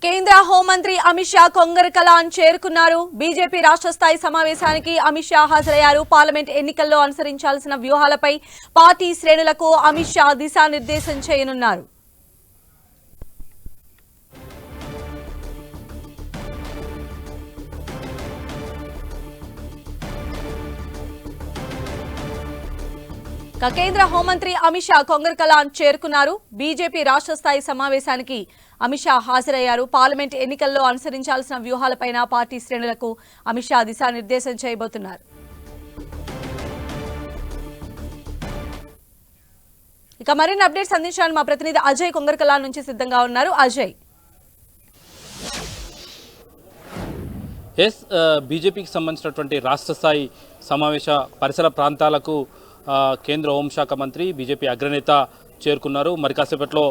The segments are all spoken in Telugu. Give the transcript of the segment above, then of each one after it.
కేంద్ర హోంమంత్రి అమిత్ షా కొంగరకలాన్ చేరుకున్నారు. బీజేపీ రాష్ట్ర స్థాయి సమావేశానికి అమిత్ షా హాజరయ్యారు. పార్లమెంట్ ఎన్నికల్లో అనుసరించాల్సిన వ్యూహాలపై పార్టీ శ్రేణులకు అమిత్ షా దిశానిర్దేశం చేయనున్నారు. కేంద్ర హోంమంత్రి అమిత్ షా కొంగరకలాన్ చేరుకున్నారు. బీజేపీ రాష్ట్ర స్థాయి సమావేశానికి అమిత్ షా హాజరయ్యారు. పార్లమెంట్ ఎన్నికల్లో అనుసరించాల్సిన వ్యూహాలపైన పార్టీ శ్రేణులకు అమిత్ షా దిశానిర్దేశం చేయబోతున్నారు. ఇక మరిన్ని అప్డేట్స్ అందించడానికి మా ప్రతినిధి అజయ్ కొంగరకలాన్ నుంచి సిద్ధంగా ఉన్నారు. అజయ్, బీజేపీకి సంబంధించినటువంటి రాష్ట్ర స్థాయి సమావేశ పరిసర ప్రాంతాలకు కేంద్ర హోంశాఖ మంత్రి బీజేపీ అగ్రనేత చేరుకున్నారు. మరి కాసేపట్లో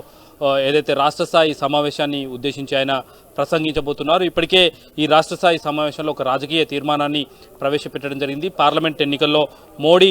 ఏదైతే రాష్ట్ర స్థాయి సమావేశాన్ని ఉద్దేశించి ఆయన ప్రసంగించబోతున్నారు. ఇప్పటికే ఈ రాష్ట్ర స్థాయి సమావేశంలో ఒక రాజకీయ తీర్మానాన్ని ప్రవేశపెట్టడం జరిగింది. పార్లమెంట్ ఎన్నికల్లో మోడీ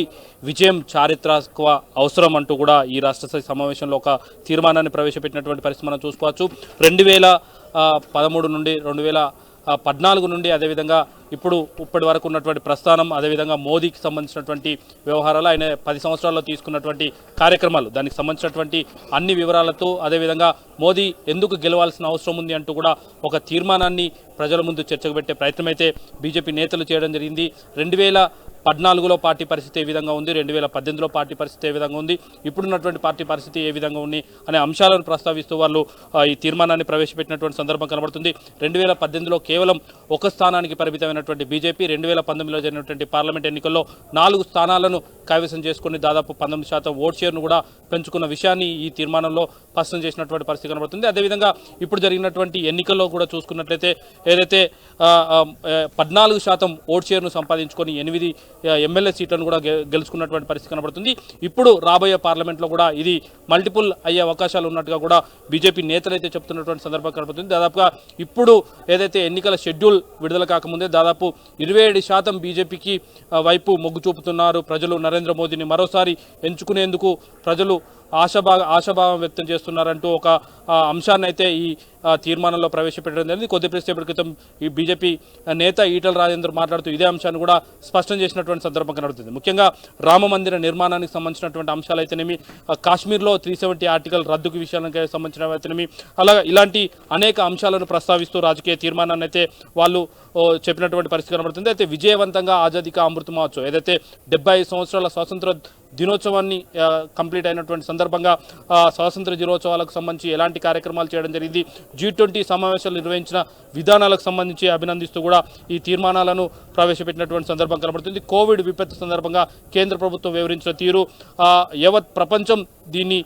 విజయం చారిత్రక అవసరం అంటూ కూడా ఈ రాష్ట్ర స్థాయి సమావేశంలో ఒక తీర్మానాన్ని ప్రవేశపెట్టినటువంటి పరిస్థితి మనం చూసుకోవచ్చు. 2013 నుండి 2014 నుండి అదేవిధంగా ఇప్పటి వరకు ఉన్నటువంటి ప్రస్థానం, అదేవిధంగా మోదీకి సంబంధించినటువంటి వ్యవహారాలు, ఆయన 10 సంవత్సరాల్లో తీసుకున్నటువంటి కార్యక్రమాలు, దానికి సంబంధించినటువంటి అన్ని వివరాలతో, అదేవిధంగా మోదీ ఎందుకు గెలవాల్సిన అవసరం ఉంది అంటూ కూడా ఒక తీర్మానాన్ని ప్రజల ముందు చర్చకు పెట్టే ప్రయత్నం అయితే బీజేపీ నేతలు చేయడం జరిగింది. 2014లో పార్టీ పరిస్థితి ఏ విధంగా ఉంది, 2018లో పార్టీ పరిస్థితి ఏ విధంగా ఉంది, ఇప్పుడున్నటువంటి పార్టీ పరిస్థితి ఏ విధంగా ఉంది అనే అంశాలను ప్రస్తావిస్తూ వాళ్ళు ఈ తీర్మానాన్ని ప్రవేశపెట్టినటువంటి సందర్భం కనబడుతుంది. 2018లో కేవలం ఒక స్థానానికి పరిమితమైనటువంటి బీజేపీ 2019లో జరిగినటువంటి పార్లమెంట్ ఎన్నికల్లో 4 స్థానాలను కైవసం చేసుకుని దాదాపు 19% ఓట్ షేర్ను కూడా పెంచుకున్న విషయాన్ని ఈ తీర్మానంలో స్పష్టం చేసినటువంటి పరిస్థితి కనబడుతుంది. అదేవిధంగా ఇప్పుడు జరిగినటువంటి ఎన్నికల్లో కూడా చూసుకున్నట్లయితే ఏదైతే 14% ఓట్ షేర్ను సంపాదించుకొని 8 ఎమ్మెల్యే సీట్లను కూడా గెలుచుకున్నటువంటి పరిస్థితి కనబడుతుంది. ఇప్పుడు రాబోయే పార్లమెంట్లో కూడా ఇది మల్టిపుల్ అయ్యే అవకాశాలు ఉన్నట్టుగా కూడా బీజేపీ నేతలు అయితే చెప్తున్నటువంటి సందర్భం కనబడుతుంది. దాదాపుగా ఇప్పుడు ఏదైతే ఎన్నికల షెడ్యూల్ విడుదల కాకముందే దాదాపు 27% బీజేపీకి వైపు మొగ్గు చూపుతున్నారు ప్రజలు. నరేంద్ర మోదీని మరోసారి ఎంచుకునేందుకు ప్రజలు ఆశాభావం వ్యక్తం చేస్తున్నారంటూ ఒక అంశాన్ని అయితే ఈ తీర్మానంలో ప్రవేశపెట్టడం జరిగింది. కొద్దిసేపటి క్రితం ఈ బీజేపీ నేత ఈటల రాజేందర్ మాట్లాడుతూ ఇదే అంశాన్ని కూడా స్పష్టం చేసినటువంటి సందర్భం కనబడుతుంది. ముఖ్యంగా రామ మందిర నిర్మాణానికి సంబంధించినటువంటి అంశాలు అయితేనేమి, కాశ్మీర్లో 370 ఆర్టికల్ రద్దుకు విషయానికి సంబంధించిన అయితేనేమి, అలాగే ఇలాంటి అనేక అంశాలను ప్రస్తావిస్తూ రాజకీయ తీర్మానాన్ని అయితే వాళ్ళు చెప్పినటువంటి పరిస్థితి కనబడుతుంది. అయితే విజయవంతంగా ఆజాదీ కా అమృత్ మహోత్సవ్ ఏదైతే 75 సంవత్సరాల స్వాతంత్ర దినోత్సవాన్ని కంప్లీట్ అయినటువంటి సందర్భంగా స్వాతంత్ర దినోత్సవాలకు సంబంధించి ఎలాంటి కార్యక్రమాలు చేయడం జరిగింది, G20 సమావేశాలు నిర్వహించిన విధానాలకు సంబంధించి అభినందిస్తూ కూడా ఈ తీర్మానాలను ప్రవేశపెట్టినటువంటి సందర్భం కనబడుతుంది. కోవిడ్ విపత్తు సందర్భంగా కేంద్ర ప్రభుత్వం వివరించిన తీరు, యావత్ ప్రపంచం దీన్ని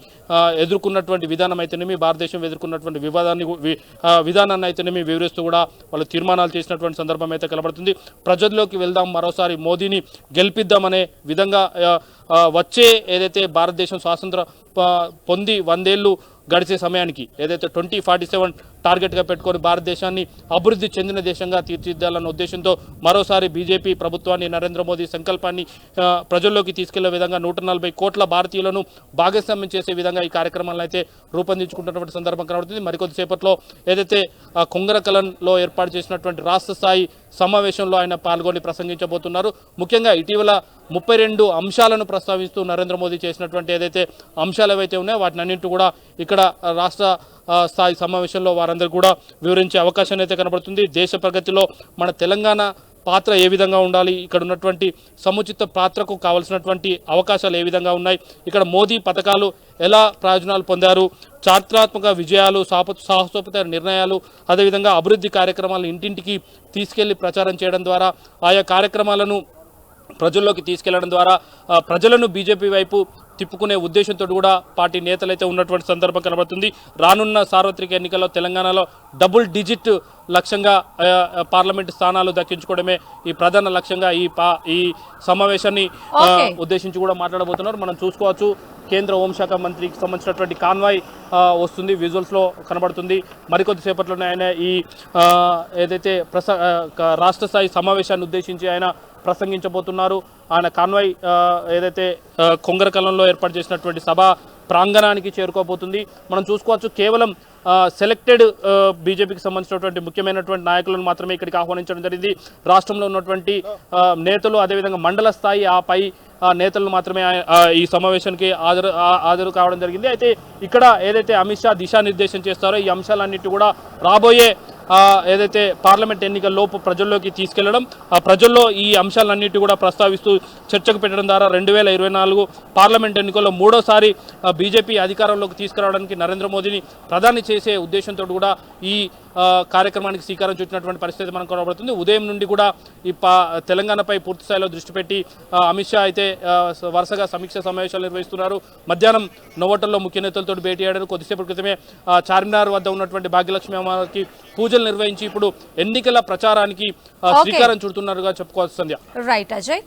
ఎదుర్కొన్నటువంటి విధానం అయితేనేమి, భారతదేశం ఎదుర్కొన్నటువంటి విధానాన్ని అయితేనేమి వివరిస్తూ కూడా వాళ్ళు తీర్మానాలు చేసినటువంటి సందర్భం అయితే కనబడుతుంది. ప్రజల్లోకి వెళ్దాం, మరోసారి మోదీని గెలిపిద్దామనే విధంగా వచ్చే ఏదైతే భారతదేశం స్వాతంత్ర పొంది 100 ఏళ్ళు గడిచే సమయానికి ఏదైతే 2047 టార్గెట్గా పెట్టుకొని భారతదేశాన్ని అభివృద్ధి చెందిన దేశంగా తీర్చిదిద్దాలన్న ఉద్దేశంతో మరోసారి బీజేపీ ప్రభుత్వాన్ని, నరేంద్ర మోదీ సంకల్పాన్ని ప్రజల్లోకి తీసుకెళ్లే విధంగా 140 కోట్ల భారతీయులను భాగస్వామ్యం చేసే విధంగా ఈ కార్యక్రమాలను అయితే రూపొందించుకుంటున్నటువంటి సందర్భం కనబడుతుంది. మరికొద్దిసేపట్లో ఏదైతే కొంగరకలంలో ఏర్పాటు చేసినటువంటి రాష్ట్ర స్థాయి సమావేశంలో ఆయన పాల్గొని ప్రసంగించబోతున్నారు. ముఖ్యంగా ఇటీవల 32 అంశాలను ప్రస్తావిస్తూ నరేంద్ర మోదీ చేసినటువంటి ఏదైతే అంశాలు ఏవైతే ఉన్నాయో వాటిని అన్నింటి కూడా ఇక్కడ రాష్ట్ర స్థాయి సమావేశంలో వారందరూ కూడా వివరించే అవకాశం అయితే కనబడుతుంది. దేశ ప్రగతిలో మన తెలంగాణ పాత్ర ఏ విధంగా ఉండాలి, ఇక్కడ ఉన్నటువంటి సముచిత పాత్రకు కావాల్సినటువంటి అవకాశాలు ఏ విధంగా ఉన్నాయి, ఇక్కడ మోదీ పథకాలు ఎలా ప్రయోజనాలు పొందారు, చారిత్రాత్మక విజయాలు, సాహసోపేత నిర్ణయాలు, అదేవిధంగా అభివృద్ధి కార్యక్రమాలను ఇంటింటికి తీసుకెళ్లి ప్రచారం చేయడం ద్వారా, ఆయా కార్యక్రమాలను ప్రజల్లోకి తీసుకెళ్లడం ద్వారా ప్రజలను బీజేపీ వైపు తిప్పుకునే ఉద్దేశంతో కూడా పార్టీ నేతలైతే ఉన్నటువంటి సందర్భం కనబడుతుంది. రానున్న సార్వత్రిక ఎన్నికల్లో తెలంగాణలో డబుల్ డిజిట్ లక్ష్యంగా పార్లమెంట్ స్థానాలు దక్కించుకోవడమే ఈ ప్రధాన లక్ష్యంగా ఈ సమావేశాన్ని ఉద్దేశించి కూడా మాట్లాడబోతున్నారు. మనం చూసుకోవచ్చు, కేంద్ర హోంశాఖ మంత్రికి సంబంధించినటువంటి కాన్వాయ్ వస్తుంది, విజువల్స్లో కనబడుతుంది. మరికొద్దిసేపట్లోనే ఆయన ఈ ఏదైతే రాష్ట్ర స్థాయి సమావేశాన్ని ఉద్దేశించి ఆయన ప్రసంగించబోతున్నారు. ఆయన కాన్వాయ్ ఏదైతే కొంగరకలంలో ఏర్పాటు చేసినటువంటి సభ ప్రాంగణానికి చేరుకోబోతుంది. మనం చూసుకోవచ్చు, కేవలం సెలెక్టెడ్ బీజేపీకి సంబంధించినటువంటి ముఖ్యమైనటువంటి నాయకులను మాత్రమే ఇక్కడికి ఆహ్వానించడం జరిగింది. రాష్ట్రంలో ఉన్నటువంటి నేతలు, అదేవిధంగా మండల స్థాయి ఆ పై నేతలను మాత్రమే ఈ సమావేశానికి హాజరు కావడం జరిగింది. అయితే ఇక్కడ ఏదైతే అమిత్ షా దిశానిర్దేశం చేస్తారో ఈ అంశాలన్నిటి కూడా రాబోయే ఏదైతే పార్లమెంట్ ఎన్నికల్లోపు ప్రజల్లోకి తీసుకెళ్లడం, ఆ ప్రజల్లో ఈ అంశాలన్నిటి కూడా ప్రస్తావిస్తూ చర్చకు పెట్టడం ద్వారా 2024 పార్లమెంట్ ఎన్నికల్లో మూడోసారి బీజేపీ అధికారంలోకి తీసుకురావడానికి నరేంద్ర మోదీని ప్రధాని చేసే ఉద్దేశంతో కూడా ఈ కార్యక్రమానికి శ్రీకారం చుట్టినటువంటి పరిస్థితి మనకు కనబడుతుంది. ఉదయం నుండి కూడా ఈ తెలంగాణపై పూర్తి స్థాయిలో దృష్టి పెట్టి అమిత్ షా అయితే వరుసగా సమీక్ష సమావేశాలు నిర్వహిస్తున్నారు. మధ్యాహ్నం నోవోటల్లో ముఖ్య నేతలతో భేటీ అయ్యారు. కొద్దిసేపటి క్రితమే చార్మినార్ వద్ద ఉన్నటువంటి భాగ్యలక్ష్మి అమ్మవారికి పూజలు నిర్వహించి ఇప్పుడు ఎన్నికల ప్రచారానికి శ్రీకారం చుడుతున్నారుగా చెప్పుకోవచ్చు. సంధ్య. రైట్ అజయ్.